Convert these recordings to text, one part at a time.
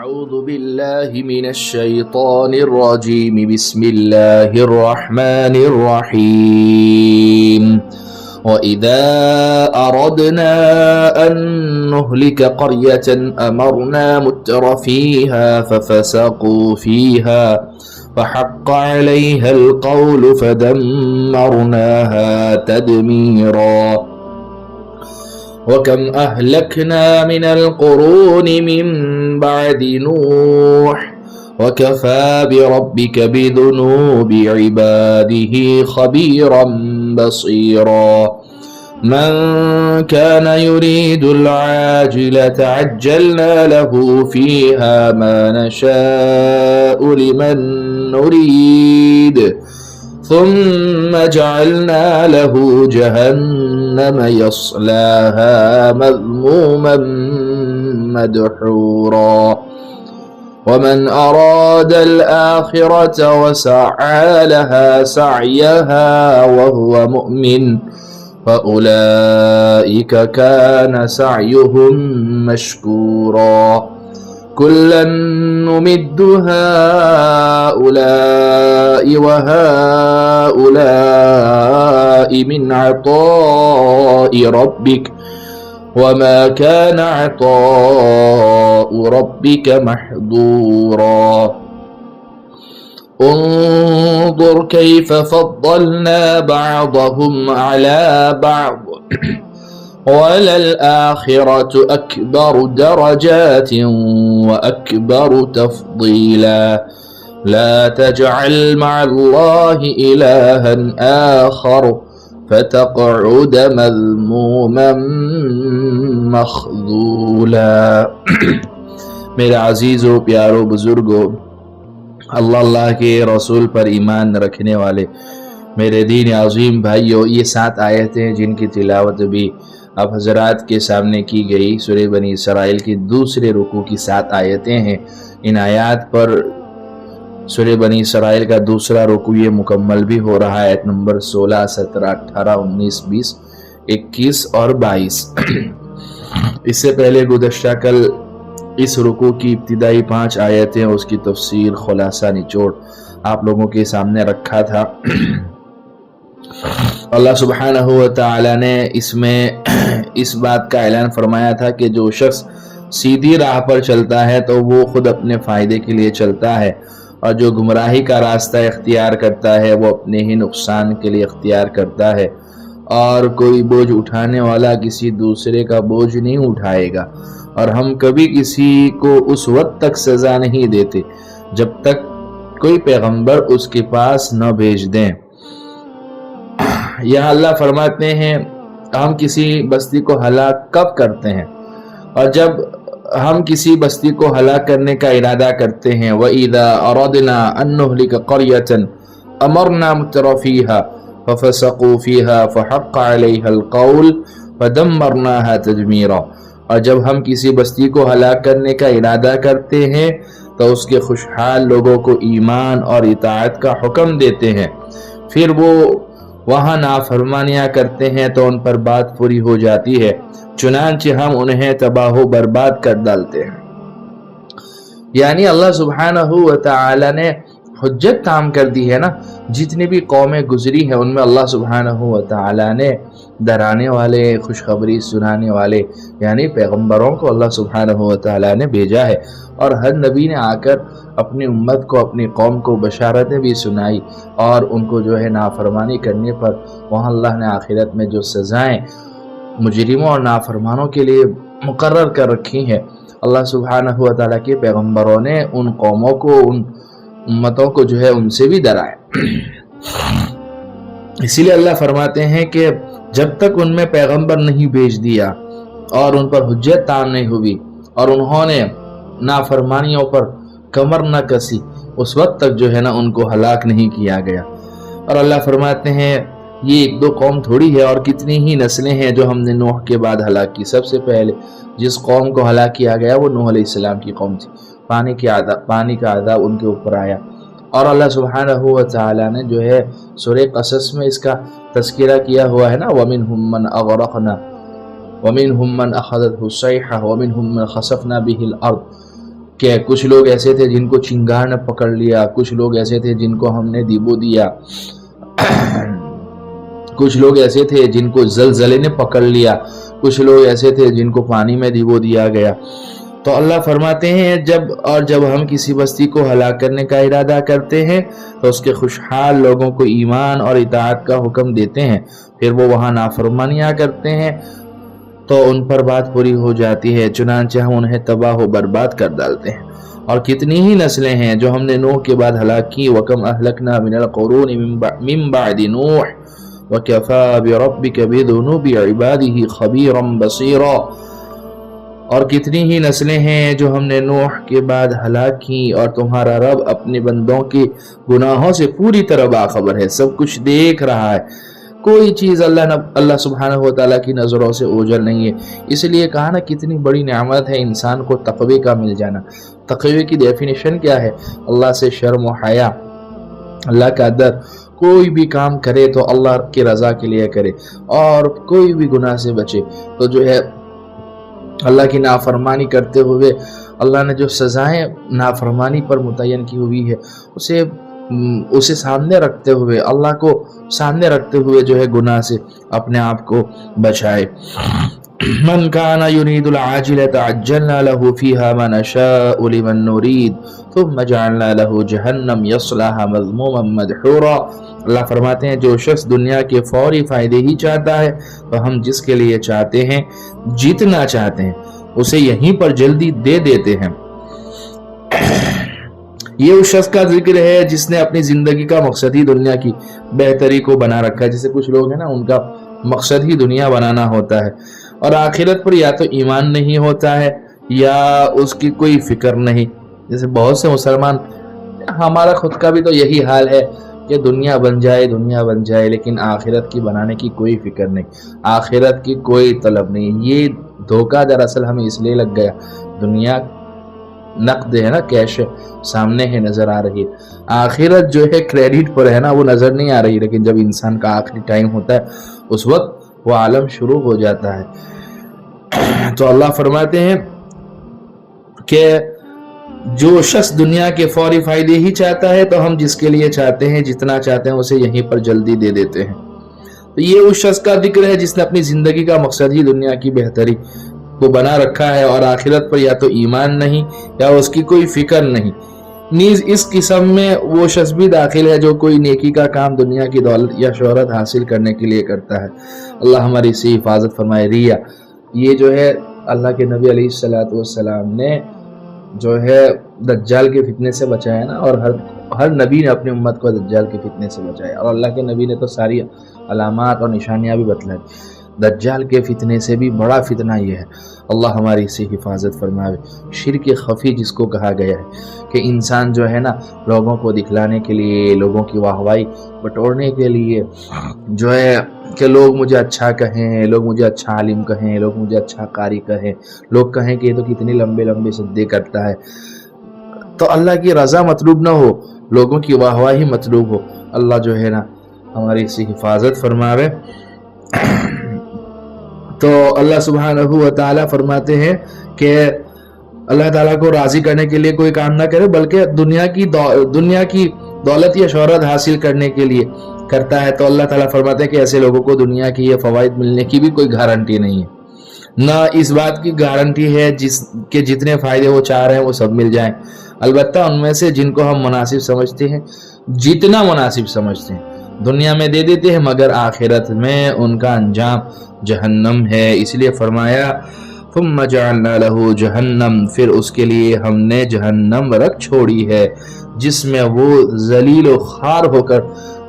أعوذ بالله من الشيطان الرجيم بسم الله الرحمن الرحيم وإذا أردنا أن نهلك قرية أمرنا متر فيها ففسقوا فيها فحق عليها القول فدمرناها تدميرا وكم أهلكنا من القرون من بعد نوح وكفى بربك بذنوب عباده خبيرا بصيرا من كان يريد العاجلة عجلنا له فيها ما نشاء لمن نريد ثم جعلنا له جهنم يصلاها مذموما مدحورا ومن أراد الآخرة وسعى لها سعيها وهو مؤمن فأولئك كان سعيهم مشكورا كلا نمد هؤلاء وهؤلاء من عطاء ربك وما كان عطاء ربك محظورا انظر كيف فضلنا بعضهم على بعض وللآخرة أكبر درجات وأكبر تفضيلا لا تجعل مع الله إلها آخر فتقعد مذموما مخذولا میرے عزیزو پیارو بزرگو اللہ کے رسول پر ایمان رکھنے والے میرے دین عظیم بھائیو، یہ 7 آیتیں جن کی تلاوت بھی اب حضرات کے سامنے کی گئی سورہ بنی اسرائیل کی دوسرے رکوع کی 7 آیتیں ہیں۔ ان آیات پر سورہ بنی اسرائیل کا دوسرا رکوع یہ مکمل بھی ہو رہا ہے، آیت نمبر 16، 17، 18، 19، 20، 21 اور 22۔ اس سے پہلے گزشتہ کل اس رکوع کی ابتدائی 5 آیتیں اس کی تفسیر خلاصہ نچوڑ آپ لوگوں کے سامنے رکھا تھا۔ اللہ سبحانہ و تعالی نے اس میں اس بات کا اعلان فرمایا تھا کہ جو شخص سیدھی راہ پر چلتا ہے تو وہ خود اپنے فائدے کے لیے چلتا ہے، اور جو گمراہی کا راستہ اختیار کرتا ہے وہ اپنے ہی نقصان کے لیے اختیار کرتا ہے، اور کوئی بوجھ اٹھانے والا کسی دوسرے کا بوجھ نہیں اٹھائے گا، اور ہم کبھی کسی کو اس وقت تک سزا نہیں دیتے جب تک کوئی پیغمبر اس کے پاس نہ بھیج دیں۔ یہاں اللہ فرماتے ہیں ہم کسی بستی کو ہلاک کب کرتے ہیں، اور جب ہم کسی بستی کو ہلاک کرنے کا ارادہ کرتے ہیں وَإِذَا أَرَدْنَا أَن نُهْلِكَ قَرْيَةً أَمَرْنَا مُتْرَ فِيهَا فَفَسَقُوا فِيهَا فَحَقَّ عَلَيْهَا الْقَوْلُ فَدَمَّرْنَاهَا تَدْمِيرًا۔ اور جب ہم کسی بستی کو ہلاک کرنے کا ارادہ کرتے ہیں تو اس کے خوشحال لوگوں کو ایمان اور اطاعت کا حکم دیتے ہیں، پھر وہ وہاں نافرمانیاں کرتے ہیں تو ان پر بات پوری ہو جاتی ہے، چنانچہ ہم انہیں تباہ و برباد کر ڈالتے ہیں۔ یعنی اللہ سبحانہ و تعالی نے حجت تام کر دی ہے نا، جتنی بھی قومیں گزری ہیں ان میں اللہ سبحانہ و تعالی نے ڈرانے والے، خوشخبری سنانے والے یعنی پیغمبروں کو اللہ سبحانہ و تعالی نے بھیجا ہے، اور ہر نبی نے آ کر اپنی امت کو، اپنی قوم کو بشارتیں بھی سنائی، اور ان کو جو ہے نافرمانی کرنے پر وہاں اللہ نے آخرت میں جو سزائیں مجرموں اور نافرمانوں کے لیے مقرر کر رکھی ہیں، اللہ سبحانہ و تعالیٰ کے پیغمبروں نے ان قوموں کو، ان امتوں کو جو ہے ان سے بھی ڈرایا۔ اسی لیے اللہ فرماتے ہیں کہ جب تک ان میں پیغمبر نہیں بھیج دیا اور ان پر حجت تام نہیں ہوئی اور انہوں نے نافرمانیوں پر کمر نہ کسی، اس وقت تک جو ہے نا ان کو ہلاک نہیں کیا گیا۔ اور اللہ فرماتے ہیں یہ 1-2 قوم تھوڑی ہے، اور کتنی ہی نسلیں ہیں جو ہم نے نوح کے بعد ہلاک کی۔ سب سے پہلے جس قوم کو ہلاک کیا گیا وہ نوح علیہ السلام کی قوم تھی، پانی کا عذاب ان کے اوپر آیا، اور اللہ سبحانہ و تعالی نے جو ہے سورہ قصص میں اس کا تذکرہ کیا ہوا ہے نا، وَمِنْهُمْ مَنْ أَغْرَقْنَا وَمِنْهُمْ مَنْ أَخَذَتْهُ الصَّيْحَةُ وَمِنْهُمْ مَنْ خَسَفْنَا بِهِ الْأَرْضَ کہ کچھ لوگ ایسے تھے جن کو چنگار نے پکڑ لیا، کچھ لوگ ایسے تھے جن کو ہم نے دیبو دیا، کچھ لوگ ایسے تھے جن کو زلزلے نے پکڑ لیا، کچھ لوگ ایسے تھے جن کو پانی میں دیبو دیا گیا۔ تو اللہ فرماتے ہیں جب ہم کسی بستی کو ہلاک کرنے کا ارادہ کرتے ہیں تو اس کے خوشحال لوگوں کو ایمان اور اطاعت کا حکم دیتے ہیں، پھر وہ وہاں نافرمانیاں کرتے ہیں تو ان پر بات پوری ہو جاتی ہے، چنانچہ ہم انہیں تباہ و برباد کر ڈالتے ہیں۔ اور کتنی ہی نسلیں ہیں جو ہم نے نوح کے بعد ہلاک کی، وَكَمْ أَهْلَكْنَا مِنَ الْقُرُونِ مِن بَعْدِ نُوحٍ وَكَفَى بِرَبِّكَ بِذُنُوبِ عِبَادِهِ خَبِيرًا بَصِيرًا۔ اور کتنی ہی نسلیں ہیں جو ہم نے نوح کے بعد ہلاک کی، اور تمہارا رب اپنے بندوں کے گناہوں سے پوری طرح باخبر ہے، سب کچھ دیکھ رہا ہے، کوئی چیز اللہ سبحانہ و تعالیٰ کی نظروں سے اوجھل نہیں ہے۔ اس لیے کہا نا کتنی بڑی نعمت ہے انسان کو تقوی کا مل جانا۔ تقوی کی ڈیفینیشن کیا ہے؟ اللہ سے شرم و حیا، اللہ کا ڈر، کوئی بھی کام کرے تو اللہ کی رضا کے لیے کرے، اور کوئی بھی گناہ سے بچے۔ تو جو ہے اللہ کی نافرمانی کرتے ہوئے اللہ نے جو سزائیں نافرمانی پر متعین کی ہوئی ہے اسے سامنے رکھتے ہوئے، اللہ کو سامنے رکھتے ہوئے جو ہے گناہ سے اپنے آپ کو بچائے۔ من كان يريد العاجلة عجلنا له فيها ما نشاء لمن نريد ثم جعلنا له جهنم يصلاها مذموما مدحورا۔ اللہ فرماتے ہیں جو شخص دنیا کے فوری فائدے ہی چاہتا ہے تو ہم جس کے لیے چاہتے ہیں، جیتنا چاہتے ہیں، اسے یہیں پر جلدی دے دیتے ہیں۔ یہ اس شخص کا ذکر ہے جس نے اپنی زندگی کا مقصد ہی دنیا کی بہتری کو بنا رکھا ہے۔ جیسے کچھ لوگ ہیں نا، ان کا مقصد ہی دنیا بنانا ہوتا ہے، اور آخرت پر یا تو ایمان نہیں ہوتا ہے یا اس کی کوئی فکر نہیں۔ جیسے بہت سے مسلمان، ہمارا خود کا بھی تو یہی حال ہے کہ دنیا بن جائے لیکن آخرت کی بنانے کی کوئی فکر نہیں، آخرت کی کوئی طلب نہیں۔ یہ دھوکہ دراصل ہمیں اس لیے لگ گیا، دنیا نقد ہے نا، کیش سامنے ہے، نظر آ رہی ہے، آخرت جو ہے کریڈٹ پر ہے نا، وہ نظر نہیں آ رہی۔ لیکن جب انسان کا آخری ٹائم ہوتا ہے اس وقت وہ عالم شروع ہو جاتا ہے۔ تو اللہ فرماتے ہیں کہ جو شخص دنیا کے فوری فائدے ہی چاہتا ہے تو ہم جس کے لیے چاہتے ہیں، جتنا چاہتے ہیں، اسے یہیں پر جلدی دے دیتے ہیں۔ تو یہ اس شخص کا ذکر ہے جس نے اپنی زندگی کا مقصد ہی دنیا کی بہتری کو بنا رکھا ہے، اور آخرت پر یا تو ایمان نہیں یا اس کی کوئی فکر نہیں۔ نیز اس قسم میں وہ شخص بھی داخل ہے جو کوئی نیکی کا کام دنیا کی دولت یا شہرت حاصل کرنے کے لیے کرتا ہے۔ اللہ ہماری اس سے حفاظت فرمائے۔ ریا، یہ جو ہے اللہ کے نبی علیہ السلام نے جو ہے دجال کے فتنے سے بچایا نا، اور ہر نبی نے اپنی امت کو دجال کے فتنے سے بچایا، اور اللہ کے نبی نے تو ساری علامات اور نشانیاں بھی بتلائی۔ دجال کے فتنے سے بھی بڑا فتنہ یہ ہے، اللہ ہماری اس سے حفاظت فرمائے۔ شرک خفی جس کو کہا گیا ہے کہ انسان جو ہے نا لوگوں کو دکھلانے کے لیے، لوگوں کی واہوائی بٹورنے کے لیے جو ہے کہ لوگ مجھے اچھا کہیں، لوگ مجھے اچھا عالم کہیں، لوگ مجھے اچھا قاری کہیں، لوگ کہیں کہ یہ تو کتنی لمبے لمبے سجدے کرتا ہے۔ تو اللہ کی رضا مطلوب نہ ہو، لوگوں کی واہواہی مطلوب ہو۔ اللہ جو ہے نا ہماری اس سے حفاظت فرماوے۔ تو اللہ سبحانہ و تعالیٰ فرماتے ہیں کہ اللہ تعالیٰ کو راضی کرنے کے لیے کوئی کام نہ کرے، بلکہ دنیا کی دولت یا شہرت حاصل کرنے کے لیے کرتا ہے۔ تو اللہ تعالیٰ فرماتے ہیں کہ ایسے لوگوں کو دنیا کی یہ فوائد ملنے کی بھی کوئی گارنٹی نہیں ہے، نہ اس بات کی گارنٹی ہے کہ جتنے فائدے وہ چاہ رہے ہیں وہ سب مل جائیں۔ البتہ ان میں سے جن کو ہم مناسب سمجھتے ہیں، جتنا مناسب سمجھتے ہیں دنیا میں دے دیتے ہیں، مگر آخرت میں ان کا انجام جہنم ہے۔ اس لیے فرمایا ثم جعلنا له جہنم، پھر اس کے لیے ہم نے جہنم رکھ چھوڑی ہے جس میں وہ ذلیل و خوار ہو کر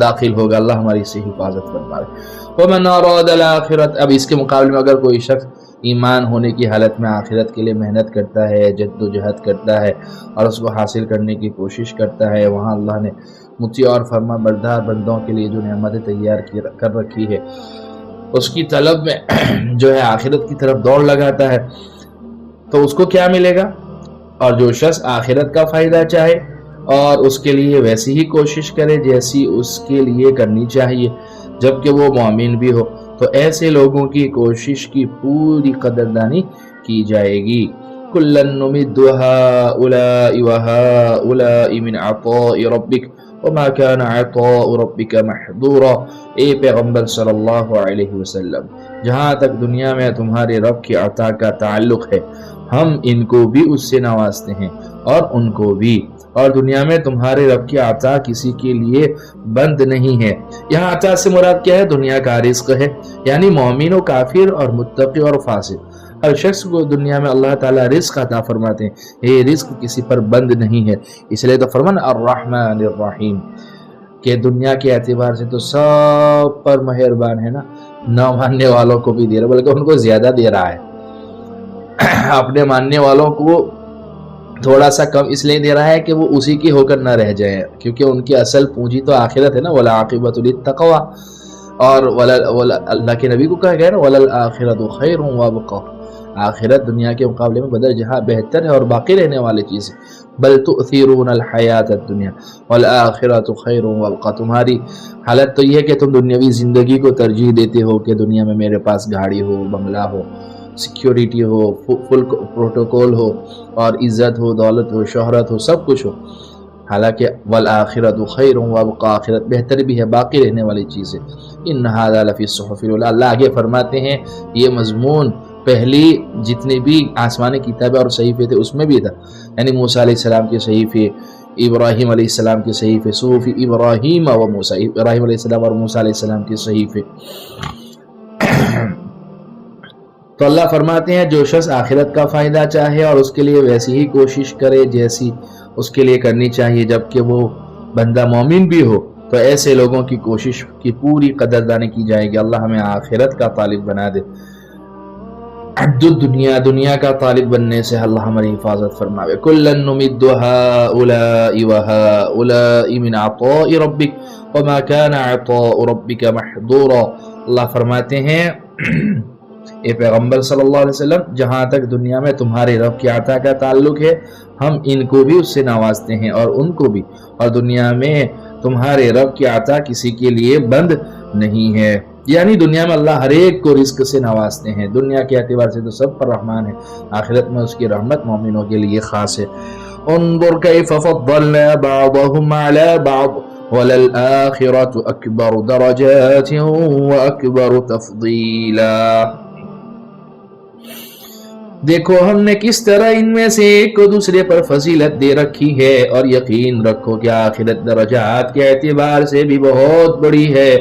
داخل ہوگا۔ اللہ ہماری سے حفاظت فرمائے۔ ومن اراد الاخرۃ، اب اس کے مقابلے میں اگر کوئی شخص ایمان ہونے کی حالت میں آخرت کے لیے محنت کرتا ہے، جد و جہد کرتا ہے اور اس کو حاصل کرنے کی کوشش کرتا ہے، وہاں اللہ نے مطیع اور فرما بردار بندوں کے لیے جو نعمتیں تیار کر رکھی ہے، اس کی طلب میں جو ہے آخرت کی طرف دوڑ لگاتا ہے، تو اس کو کیا ملے گا؟ اور جو شخص آخرت کا فائدہ چاہے اور اس کے لیے ویسی ہی کوشش کرے جیسی اس کے لیے کرنی چاہیے جبکہ وہ مومن بھی ہو، تو ایسے لوگوں کی کوشش کی پوری قدردانی کی جائے گی۔ كلا نمد هؤلاء وهؤلاء من عطاء ربك وما كان عطاء ربك محظورا. اے پیغمبر صلی اللہ علیہ وسلم، جہاں تک دنیا میں تمہارے رب کی عطا کا تعلق ہے ہم ان کو بھی اس سے نوازتے ہیں اور ان کو بھی، اور دنیا میں تمہارے رب کی عطا کسی کے لیے بند نہیں ہے. یہاں عطا سے مراد کیا ہے؟ دنیا کا رزق ہے، یعنی مومن و کافر اور متقی اور فاسق ہر شخص کو دنیا میں اللہ تعالیٰ رزق عطا فرماتے ہیں. یہ رزق کسی پر بند نہیں ہے، اس لیے تو فرمان الرحمن الرحیم کہ دنیا کے اعتبار سے تو سب پر مہربان ہے نا، نہ ماننے والوں کو بھی دے رہا ہے، بلکہ ان کو زیادہ دے رہا ہے. اپنے ماننے والوں کو تھوڑا سا کم اس لیے دے رہا ہے کہ وہ اسی کی ہو کر نہ رہ جائیں، کیونکہ ان کی اصل پونجی تو آخرت ہے نا. وَالْعَاقِبَةُ لِلتَّقْوَىٰ، اور اللہ کے نبی کو کہا گیا نا وَلَلْآخِرَةُ خَيْرٌ وَأَبْقَىٰ، آخرت دنیا کے مقابلے میں بدر جہاں بہتر ہے اور باقی رہنے والی چیز ہے. بل تؤثرون الحیات الدنیا والآخرۃ خیر وابقیٰ، تمہاری حالت تو یہ ہے کہ تم دنیاوی زندگی کو ترجیح دیتے ہو کہ دنیا میں میرے پاس گاڑی ہو، بنگلہ ہو، سیکیورٹی ہو، فل پروٹوکول ہو، اور عزت ہو، دولت ہو، شہرت ہو، سب کچھ ہو. حالانکہ والآخرۃ خیر وابقیٰ، آخرت بہتر بھی ہے، باقی رہنے والی چیز ہے. ان ھذا لفی الصحف الأولیٰ، اللہ آگے فرماتے ہیں یہ مضمون پہلی جتنی بھی آسمانی کتابیں اور صحیفے تھے اس میں بھی تھا، یعنی موسیٰ علیہ السلام کے صحیفے، ابراہیم علیہ السلام کے صحیفے، صحف ابراہیم و موسیٰ، ابراہیم علیہ السلام اور موسیٰ علیہ السلام کے صحیفے. تو اللہ فرماتے ہیں جو شخص آخرت کا فائدہ چاہے اور اس کے لیے ویسی ہی کوشش کرے جیسی اس کے لیے کرنی چاہیے جبکہ وہ بندہ مومن بھی ہو، تو ایسے لوگوں کی کوشش کی پوری قدردانی کی جائے گی. اللہ ہمیں آخرت کا طالب بنا دے. دنیا کا طالب بننے سے اللہ ہماری حفاظت فرماوے. کلا نمد هؤلاء وهؤلاء من عطاء ربك وما كان عطاء ربك محظورا. اللہ فرماتے ہیں اے پیغمبر صلی اللہ علیہ وسلم، جہاں تک دنیا میں تمہارے رب کی عطا کا تعلق ہے ہم ان کو بھی اس سے نوازتے ہیں اور ان کو بھی، اور دنیا میں تمہارے رب کی عطا کسی کے لیے بند نہیں ہے. یعنی دنیا میں اللہ ہر ایک کو رزق سے نوازتے ہیں. دنیا کے اعتبار سے تو سب پر رحمان ہے، آخرت میں اس کی رحمت مومنوں کے لیے خاص ہے. انظر کیف فضلنا بعضهم على بعض وللآخرة اکبر درجات واکبر تفضیلا. دیکھو ہم نے کس طرح ان میں سے ایک کو دوسرے پر فضیلت دے رکھی ہے، اور یقین رکھو کہ آخرت درجات کے اعتبار سے بھی بہت بڑی ہے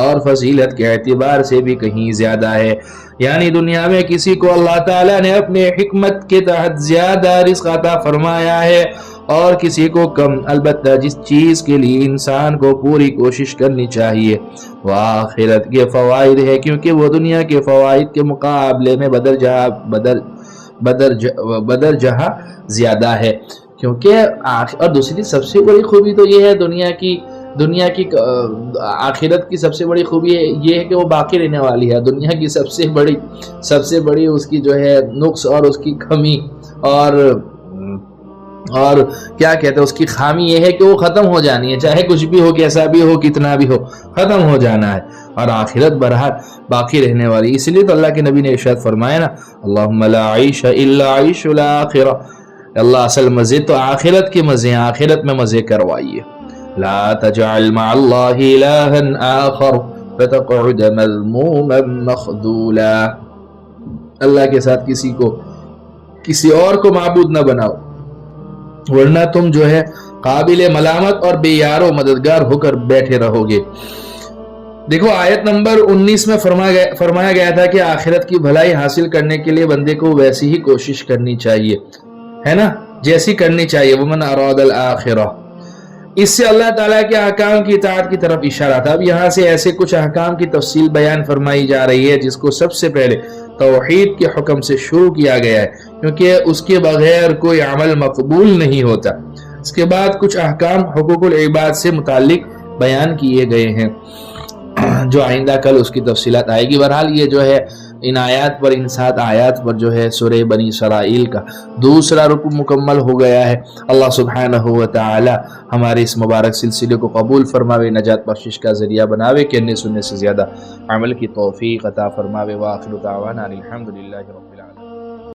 اور فضیلت کے اعتبار سے بھی کہیں زیادہ ہے. یعنی دنیا میں کسی کو اللہ تعالیٰ نے اپنے حکمت کے تحت زیادہ رزق عطا فرمایا ہے اور کسی کو کم، البتہ جس چیز کے لیے انسان کو پوری کوشش کرنی چاہیے وہ آخرت کے فوائد ہے، کیونکہ وہ دنیا کے فوائد کے مقابلے میں بدر جہاں زیادہ ہے. کیونکہ اور دوسری سب سے بڑی خوبی تو یہ ہے دنیا کی آخرت کی سب سے بڑی خوبی یہ ہے کہ وہ باقی رہنے والی ہے. دنیا کی سب سے بڑی اس کی جو ہے نقص اور اس کی کمی اور کیا کہتے ہیں اس کی خامی یہ ہے کہ وہ ختم ہو جانی ہے، چاہے کچھ بھی ہو، کیسا بھی ہو، کتنا بھی ہو، ختم ہو جانا ہے. اور آخرت برحال باقی رہنے والی. اس لیے تو اللہ کے نبی نے ارشاد فرمایا نا اللہم لا عیش الا عیش الاخرہ، اللہ اصل مزے تو آخرت کے مزے ہیں، آخرت میں مزے کروائیے. لا تجعل مع اللہ الہا آخر فتقعد مذموما مخذولا، اللہ کے ساتھ کسی اور کو معبود نہ بناؤ ورنہ تم جو ہے قابل ملامت اور بے یار و مددگار ہو کر بیٹھے رہو گے. دیکھو آیت نمبر 19 میں فرمایا گیا تھا کہ آخرت کی بھلائی حاصل کرنے کے لیے بندے کو ویسی ہی کوشش کرنی چاہیے، ہے نا، جیسی کرنی چاہیے. ومن اراد الآخرہ، اس سے اللہ تعالیٰ کے احکام کی اطاعت کی طرف اشارہ تھا. اب یہاں سے ایسے کچھ احکام کی تفصیل بیان فرمائی جا رہی ہے جس کو سب سے پہلے توحید کے حکم سے شروع کیا گیا ہے، کیونکہ اس کے بغیر کوئی عمل مقبول نہیں ہوتا. اس کے بعد کچھ احکام حقوق العباد سے متعلق بیان کیے گئے ہیں جو آئندہ کل اس کی تفصیلات آئے گی. بہرحال یہ جو ہے ان آیات پر، ان 7 آیات پر جو ہے سورہ بنی اسرائیل کا دوسرا رکوع مکمل ہو گیا ہے. اللہ سبحانہ و تعالی ہمارے اس مبارک سلسلے کو قبول فرماوے، نجات بخشش کا ذریعہ بناوے، کہنے سننے سے زیادہ عمل کی توفیق عطا فرماوے. وآخر دعوانا الحمدللہ رب العالمین.